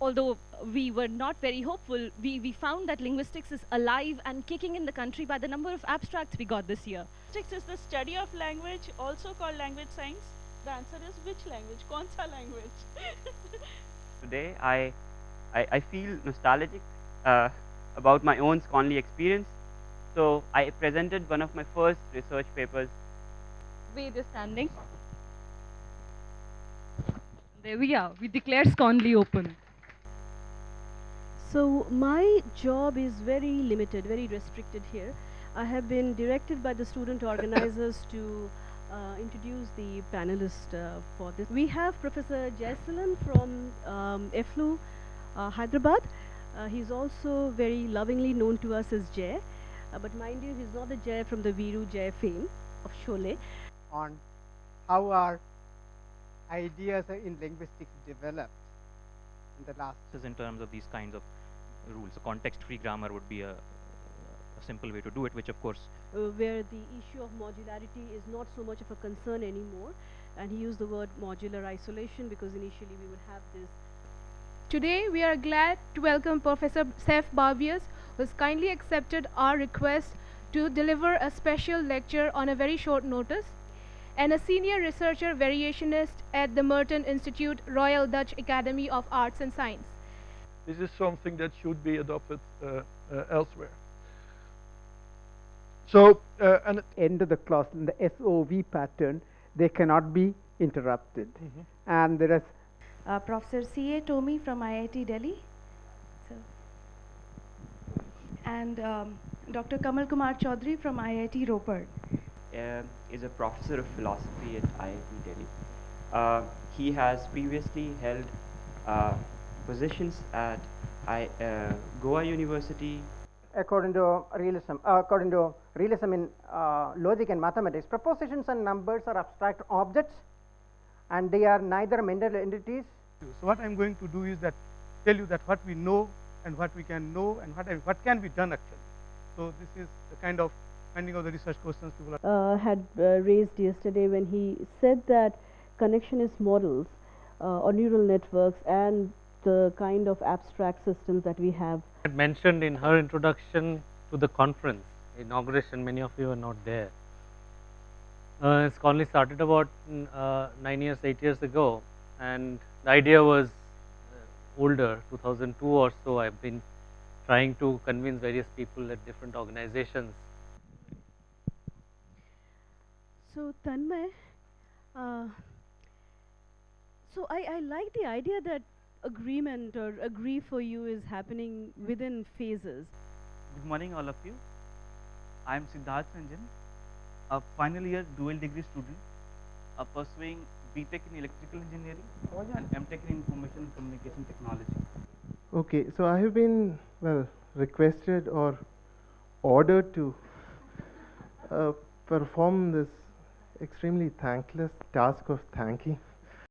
although we were not very hopeful, we found that linguistics is alive and kicking in the country by the number of abstracts we got this year. Linguistics is the study of language, also called language science. The answer is which language? Kaun sa language? Today, I feel nostalgic about my own SCONLI experience. So I presented one of my first research papers. Wade is standing. There we are. We declare SCONLI open. So my job is very limited, very restricted here. I have been directed by the student organizers to introduce the panelists for this. We have Professor Jaisalan from FLU, Hyderabad. He's also very lovingly known to us as Jay. But mind you, he's not the Jay from the Viru Jay fame of Sholay. On how our ideas in linguistics developed in the last. In terms of these kinds of rules, so context-free grammar would be a simple way to do it, which of course where the issue of modularity is not so much of a concern anymore, and he used the word modular isolation because initially we would have this. Today we are glad to welcome Professor Saif Barbiers, who has kindly accepted our request to deliver a special lecture on a very short notice, and a senior researcher variationist at the Merton Institute, Royal Dutch Academy of Arts and Science. This is something that should be adopted elsewhere. So, and at the end of the clause in the SOV pattern, they cannot be interrupted. And there is Professor C.A. Tomi from IIT Delhi, and Dr. Kamal Kumar Chaudhary from IIT Ropar. Is a professor of philosophy at IIT Delhi. He has previously held positions at Goa University. According to realism in logic and mathematics, propositions and numbers are abstract objects, and they are neither mental entities. So what I'm going to do is that tell you that what we know and what we can know and what can be done actually. So this is the kind of finding of the research questions people had raised yesterday when he said that connectionist models or neural networks and the kind of abstract systems that we have. Had mentioned in her introduction to the conference, inauguration, many of you were not there. SCONLI started about 8 years ago, and the idea was older, 2002 or so. I've been trying to convince various people at different organizations. So Tanmay, so I like the idea that agreement or agree for you is happening within phases. Good morning all of you. I am Siddharth Sanjan, a final year dual degree student pursuing BTech in electrical engineering and MTech in information and communication technology. Okay, so I have been, well, requested or ordered to perform this extremely thankless task of thanking